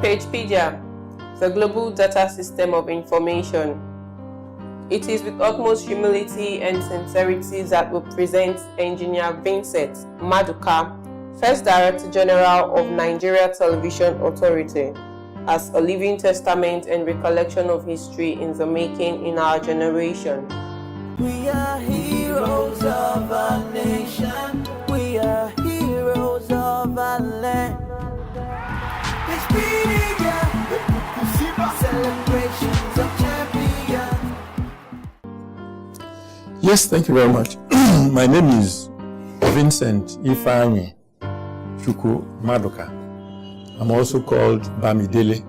Pagepedia, the global data system of information. It is with utmost humility and sincerity that we present Engineer Vincent Maduka, First Director General of Nigeria Television Authority, as a living testament and recollection of history in the making in our generation. We are heroes of our nation. We are heroes of our land. Pagepedia, celebrations of champions. Yes, thank you very much. My name is Vincent Ifeanyi Chukwu Maduka. I'm also called Bamidele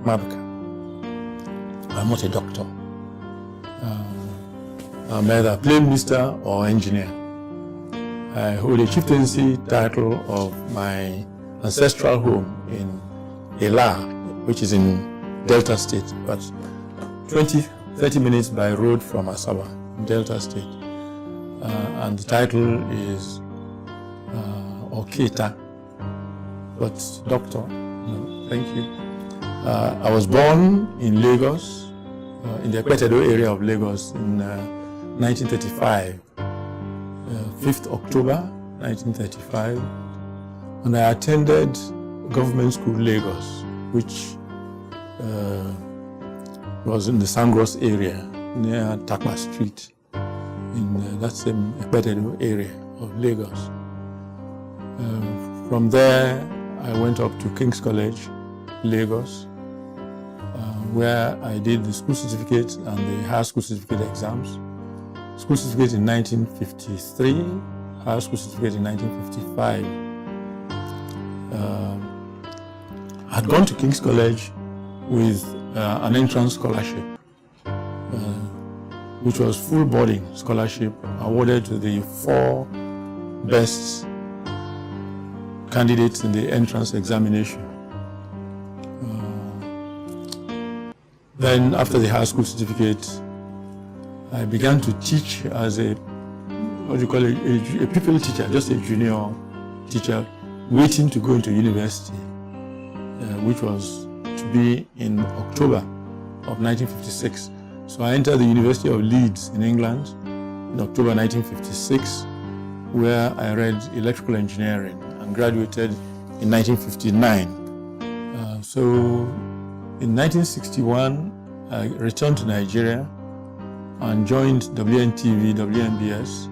Maduka. I'm not a doctor. I'm either a plain minister or engineer. I hold a chieftaincy title of my ancestral home in Ela, which is in Delta State, but 20-30 minutes by road from Asaba, Delta State. And the title is Oketa, but doctor. No, thank you. I was born in Lagos, in the Pagepedia area of Lagos in 1935, 5th October 1935, and I attended government school Lagos, which was in the Sangros area near Takma Street, in that same Pagepedia area of Lagos. From there, I went up to King's College, Lagos, where I did the school certificate and the higher school certificate exams. School certificate in 1953, higher school certificate in 1955. I had gone to King's College with an entrance scholarship, which was full boarding scholarship awarded to the 4 best candidates in the entrance examination. Then after the high school certificate, I began to teach as a pupil teacher, just a junior teacher, waiting to go into university, which was to be in October of 1956. So I entered the University of Leeds in England in October 1956, where I read electrical engineering and graduated in 1959. So in 1961, I returned to Nigeria and joined WNTV, WNBS,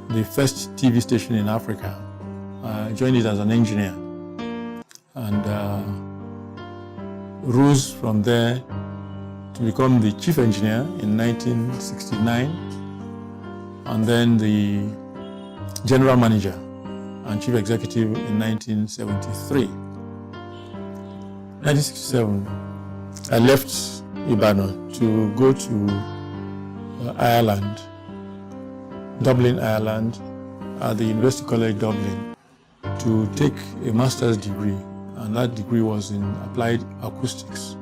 the first TV station in Africa. I joined it as an engineer and rose from there to become the chief engineer in 1969, and then the general manager and chief executive in 1973. 1967, I left Ibadan to go to Ireland, Dublin, Ireland, at the University College Dublin, to take a master's degree, and that degree was in applied acoustics.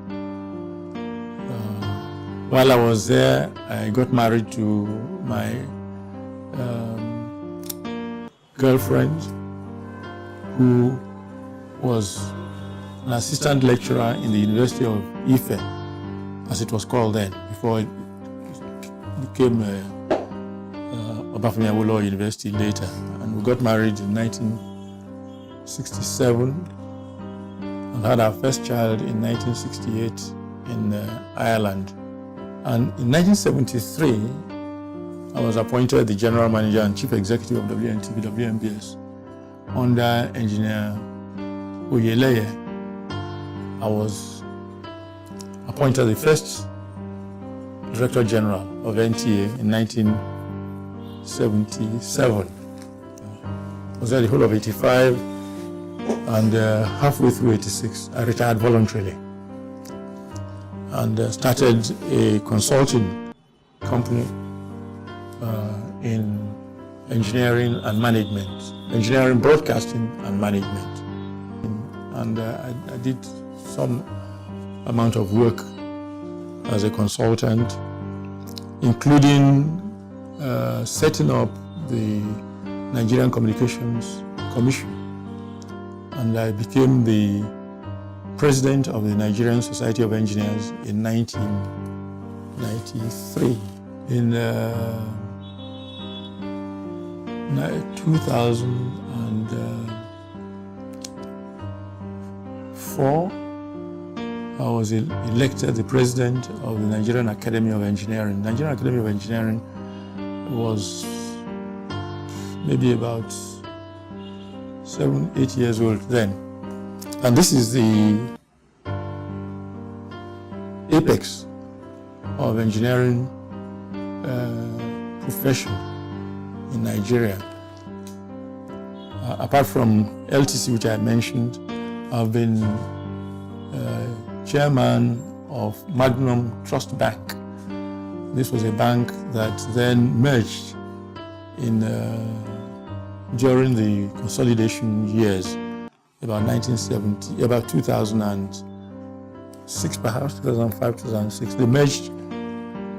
While I was there, I got married to my girlfriend, who was an assistant lecturer in the University of Ife, as it was called then, before it became Obafemi Awolowo University later. And we got married in 1967 and had our first child in 1968 in Ireland. And in 1973, I was appointed the general manager and chief executive of WNTV, WNBS under engineer Oyeleye. I was appointed the first director general of NTA in 1977. I was there the whole of 85, and halfway through 86, I retired voluntarily and started a consulting company in engineering and management, engineering, broadcasting and management. And I did some amount of work as a consultant, including setting up the Nigerian Communications Commission. And I became the president of the Nigerian Society of Engineers in 1993. In 2004, I was elected the president of the Nigerian Academy of Engineering. The Nigerian Academy of Engineering was maybe about 7-8 years old then. And this is the apex of engineering profession in Nigeria. Apart from LTC, which I mentioned, I've been chairman of Magnum Trust Bank. This was a bank that then merged during the consolidation years, about 1970, about 2006 perhaps, 2005, 2006. They merged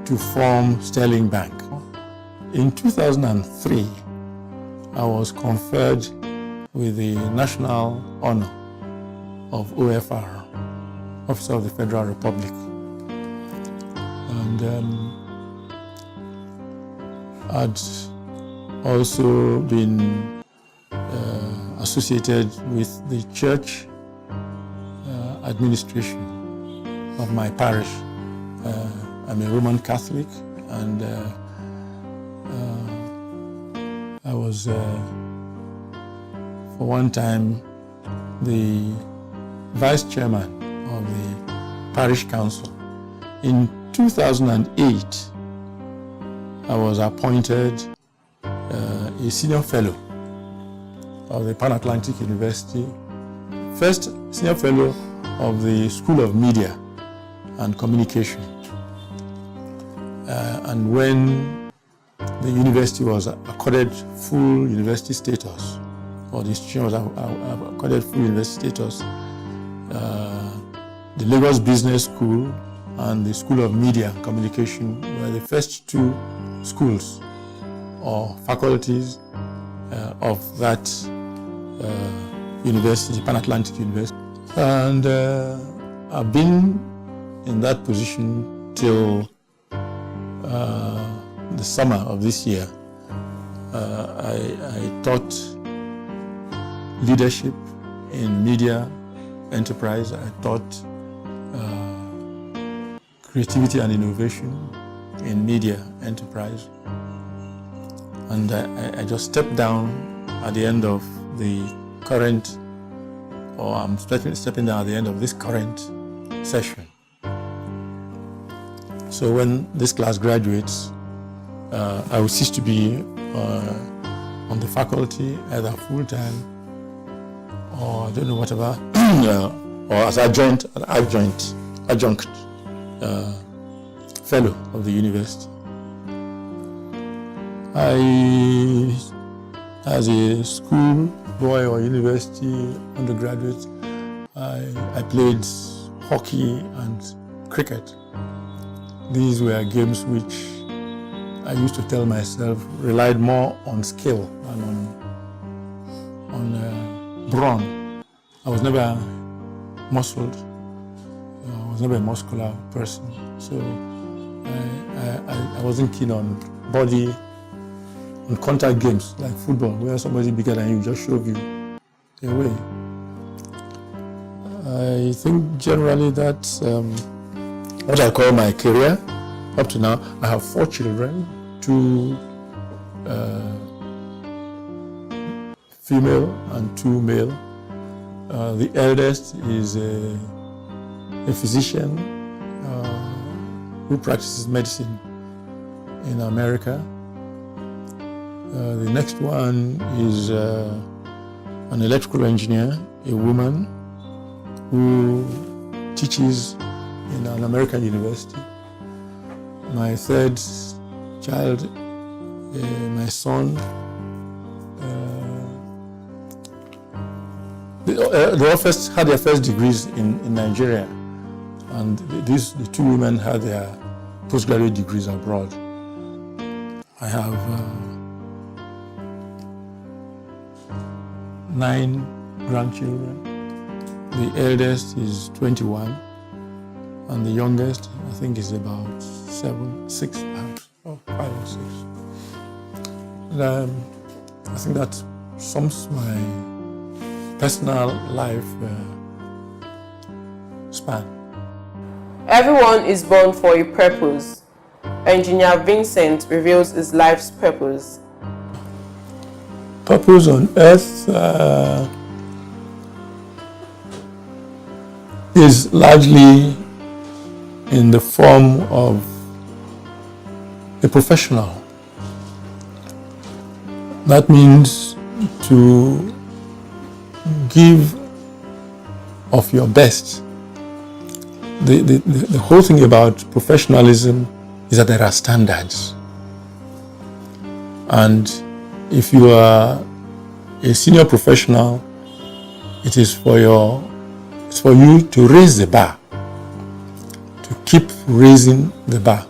to form Sterling Bank. In 2003, I was conferred with the national honor of OFR, Officer of the Federal Republic. And I'd also been associated with the church administration of my parish. I'm a Roman Catholic, and I was, for one time, the vice chairman of the parish council. In 2008, I was appointed a senior fellow of the Pan-Atlantic University, first senior fellow of the School of Media and Communication. And when the university was accorded full university status, or the institution was accorded full university status, the Lagos Business School and the School of Media and Communication were the first two schools or faculties of that university, Pan-Atlantic University. And I've been in that position till the summer of this year. I taught leadership in media enterprise. I taught creativity and innovation in media enterprise. And I just stepped down at the end of the current, or I'm stepping down at the end of this current session. So when this class graduates, I will cease to be on the faculty, either full-time or I don't know whatever, or as adjunct fellow of the university. As a school boy or university undergraduate, I played hockey and cricket. These were games which I used to tell myself relied more on skill than on brawn. I was never muscled. I was never a muscular person. So I wasn't keen on body and contact games like football, where somebody bigger than you just shove you away. I think generally that's what I call my career. Up to now, I have 4 children, 2 female and 2 male. The eldest is a physician who practices medicine in America. The next one is an electrical engineer, a woman who teaches in an American university. My third child, my son, they all first had their first degrees in Nigeria, and the 2 women had their postgraduate degrees abroad. I have 9 grandchildren, The eldest is 21, and the youngest, I think, is about 6, or 5 or 6. And, I think that sums my personal life span. Everyone is born for a purpose. Engineer Vincent reveals his life's purpose. Purpose on earth is largely in the form of a professional. That means to give of your best. The whole thing about professionalism is that there are standards. And if you are a senior professional, it's for you to raise the bar, to keep raising the bar.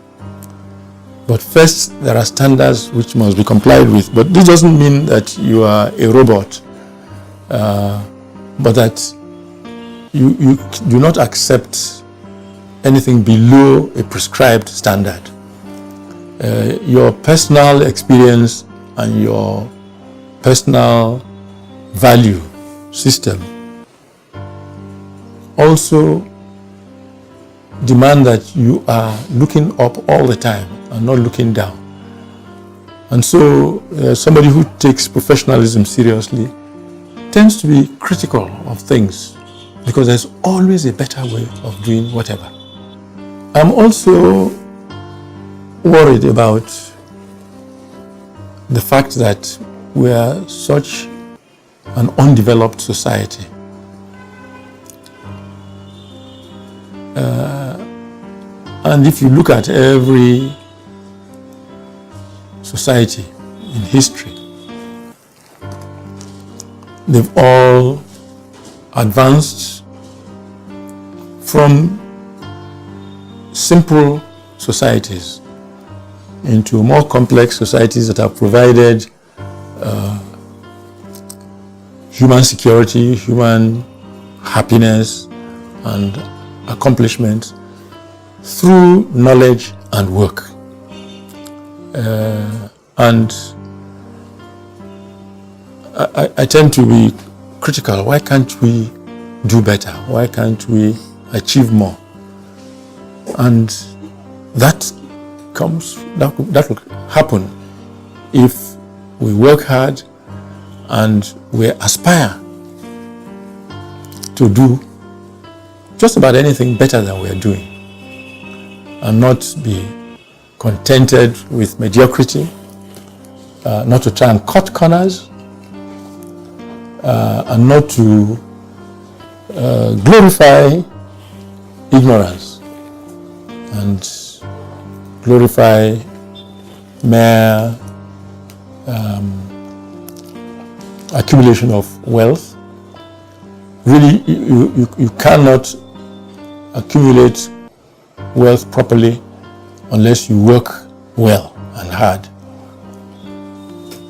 But first, there are standards which must be complied with. But this doesn't mean that you are a robot, but that you do not accept anything below a prescribed standard. Your personal experience and your personal value system also demand that you are looking up all the time and not looking down. And so somebody who takes professionalism seriously tends to be critical of things because there's always a better way of doing whatever. I'm also worried about the fact that we are such an undeveloped society. And if you look at every society in history, they've all advanced from simple societies into more complex societies that have provided human security, human happiness, and accomplishment through knowledge and work. And I tend to be critical. Why can't we do better? Why can't we achieve more? And that will happen if we work hard and we aspire to do just about anything better than we are doing, and not be contented with mediocrity, not to try and cut corners, and not to glorify ignorance and glorify mere accumulation of wealth. Really, you cannot accumulate wealth properly unless you work well and hard.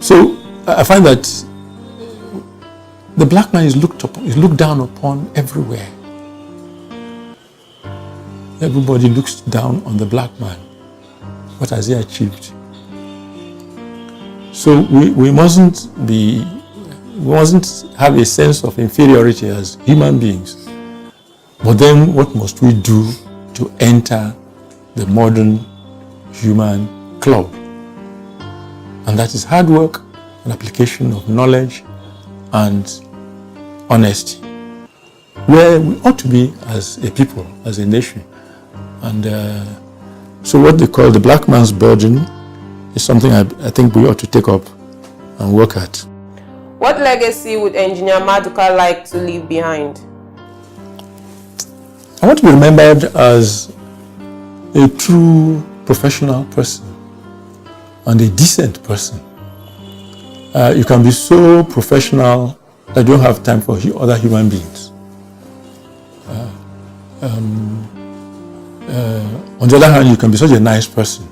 So I find that the black man is looked down upon everywhere. Everybody looks down on the black man. What has he achieved? So we mustn't have a sense of inferiority as human beings. But then what must we do to enter the modern human club? And that is hard work and application of knowledge and honesty, where we ought to be as a people, as a nation. And so what they call the black man's burden is something I think we ought to take up and work at. What legacy would Engineer Maduka like to leave behind? I want to be remembered as a true professional person and a decent person. You can be so professional that you don't have time for other human beings. On the other hand, you can be such a nice person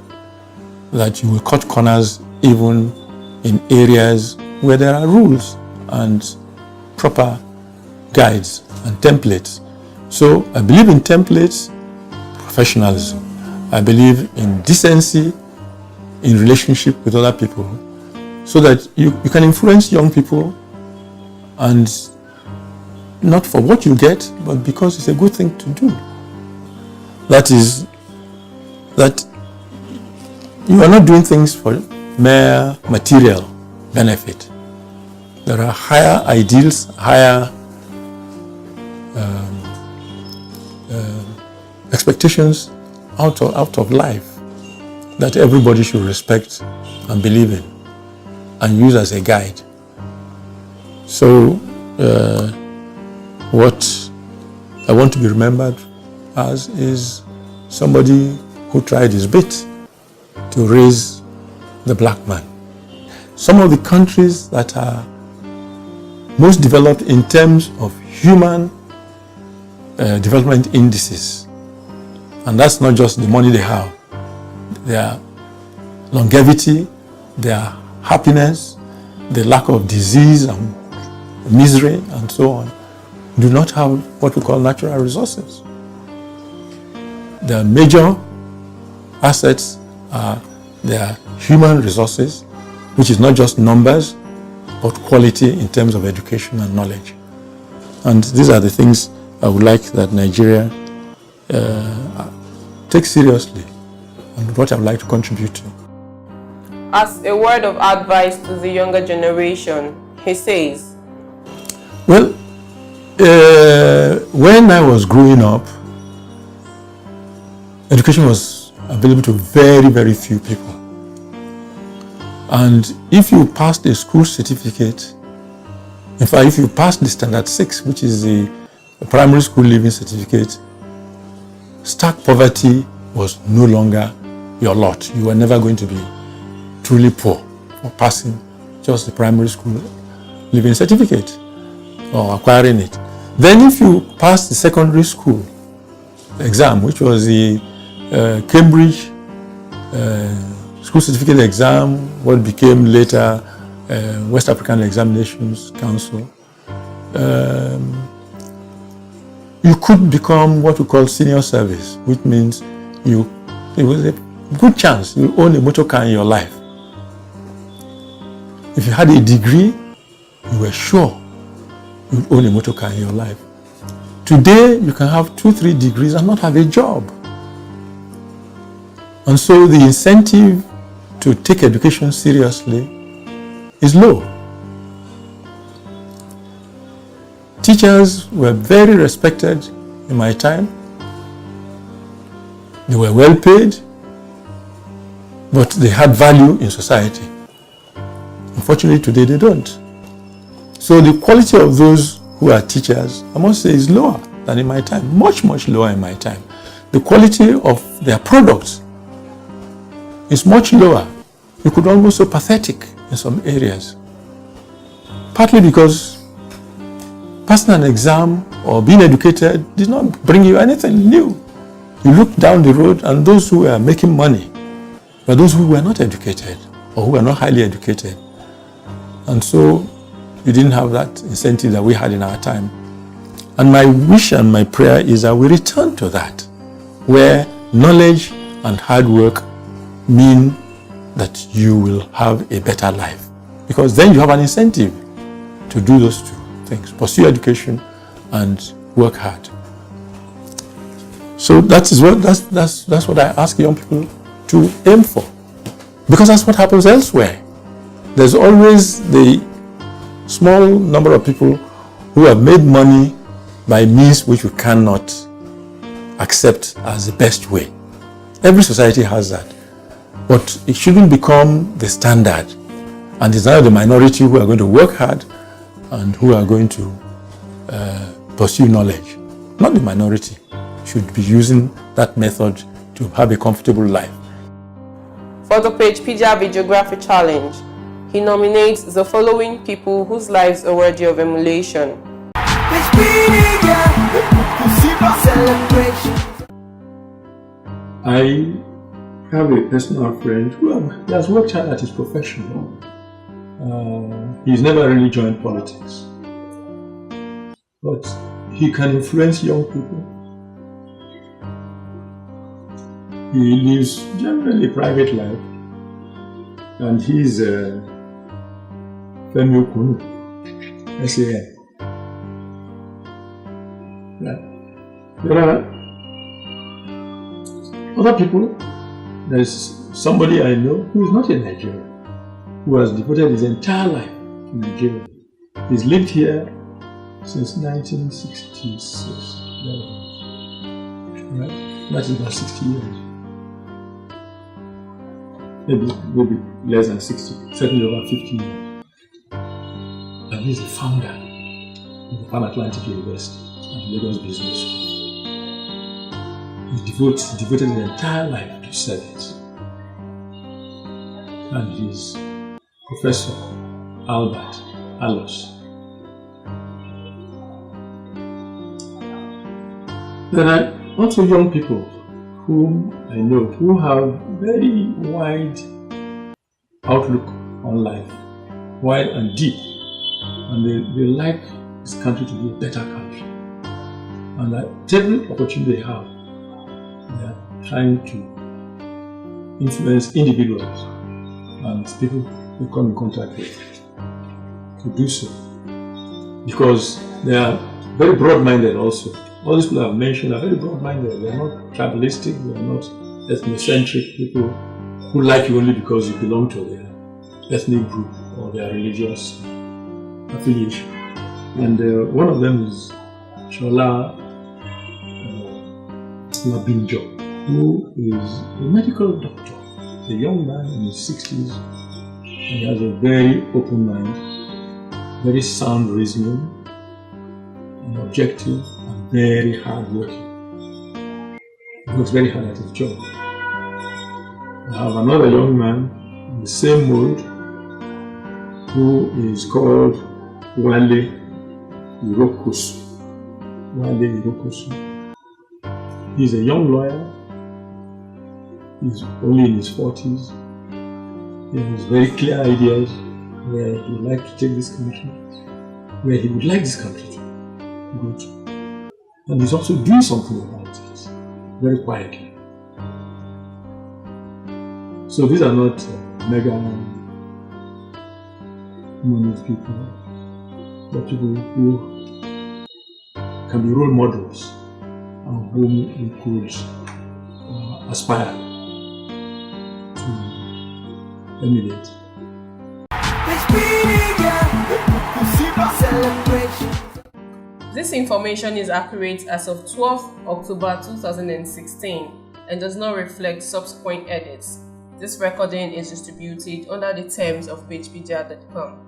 that you will cut corners even in areas where there are rules and proper guides and templates. So I believe in templates, professionalism. I believe in decency in relationship with other people, so that you can influence young people, and not for what you get, but because it's a good thing to do. That is, that you are not doing things for mere material benefit. There are higher ideals, higher expectations out of life that everybody should respect and believe in and use as a guide. So what I want to be remembered as is somebody who tried his bit to raise the black man. Some of the countries that are most developed in terms of human development indices, and that's not just the money they have, their longevity, their happiness, the lack of disease and misery and so on, do not have what we call natural resources. Their major assets are their human resources, which is not just numbers, but quality in terms of education and knowledge. And these are the things I would like that Nigeria takes seriously, and what I would like to contribute to. As a word of advice to the younger generation, he says, well, when I was growing up, education was available to very, very few people. And if you passed a school certificate, in fact, if you passed the Standard 6, which is the primary school leaving certificate, stark poverty was no longer your lot. You were never going to be truly poor for passing just the primary school leaving certificate or acquiring it. Then if you passed the secondary school exam, which was the Cambridge school certificate exam, what became later West African Examinations Council, you could become what we call senior service, which means it was a good chance you own a motor car in your life. If you had a degree, you were sure you'd own a motor car in your life. Today, you can have 2-3 degrees and not have a job. And so the incentive to take education seriously is low. Teachers were very respected in my time. They were well paid, but they had value in society. Unfortunately, today they don't. So the quality of those who are teachers, I must say, is lower than in my time, much, much lower in my time. The quality of their products is much lower. You could almost say pathetic in some areas. Partly because passing an exam or being educated did not bring you anything new. You looked down the road and those who were making money were those who were not educated or who were not highly educated. And so you didn't have that incentive that we had in our time. And my wish and my prayer is that we return to that, where knowledge and hard work mean that you will have a better life. Because then you have an incentive to do those two things, pursue education and work hard. So that's what I ask young people to aim for. Because that's what happens elsewhere. There's always the small number of people who have made money by means which we cannot accept as the best way. Every society has that. But it shouldn't become the standard. And it's now the minority who are going to work hard and who are going to pursue knowledge. Not the minority should be using that method to have a comfortable life. For the Pagepedia Videography Challenge, he nominates the following people whose lives are worthy of emulation. I have a personal friend who has worked hard at his profession. He's never really joined politics, but he can influence young people. He lives generally a private life, and he's Femi Okunu, SAN. There are other people. There's somebody I know who is not in Nigeria, who has devoted his entire life to Nigeria. He's lived here since 1966. Right? That is about 60 years. Maybe less than 60, certainly over 50 years. And he's the founder of the Pan Atlantic University and the Lagos Business School. He devoted his entire life to service. And he's Professor Albert Allos. There are also young people whom I know who have very wide outlook on life, wide and deep, and they like this country to be a better country. And at every opportunity they have, they are trying to influence individuals and people they come in contact with to do so, because they are very broad-minded also. All these people I've mentioned are very broad-minded. They are not tribalistic, they are not ethnocentric people who like you only because you belong to their ethnic group or their religious affiliation. And one of them is Shola Labinjo, who is a medical doctor. He's a young man in his 60s, and he has a very open mind, very sound reasoning, and objective, and very hard working. He works very hard at his job. I have another young man in the same mold who is called Wale Irokosu. Wale Irokosu. He's a young lawyer. He's only in his 40s. He has very clear ideas where he would like to take this country, where he would like this country to go to. And he's also doing something about it, very quietly. So these are not mega money people, but people who can be role models and whom we could aspire to emulate. This information is accurate as of 12th October 2016 and does not reflect subsequent edits. This recording is distributed under the terms of Pagepedia.com.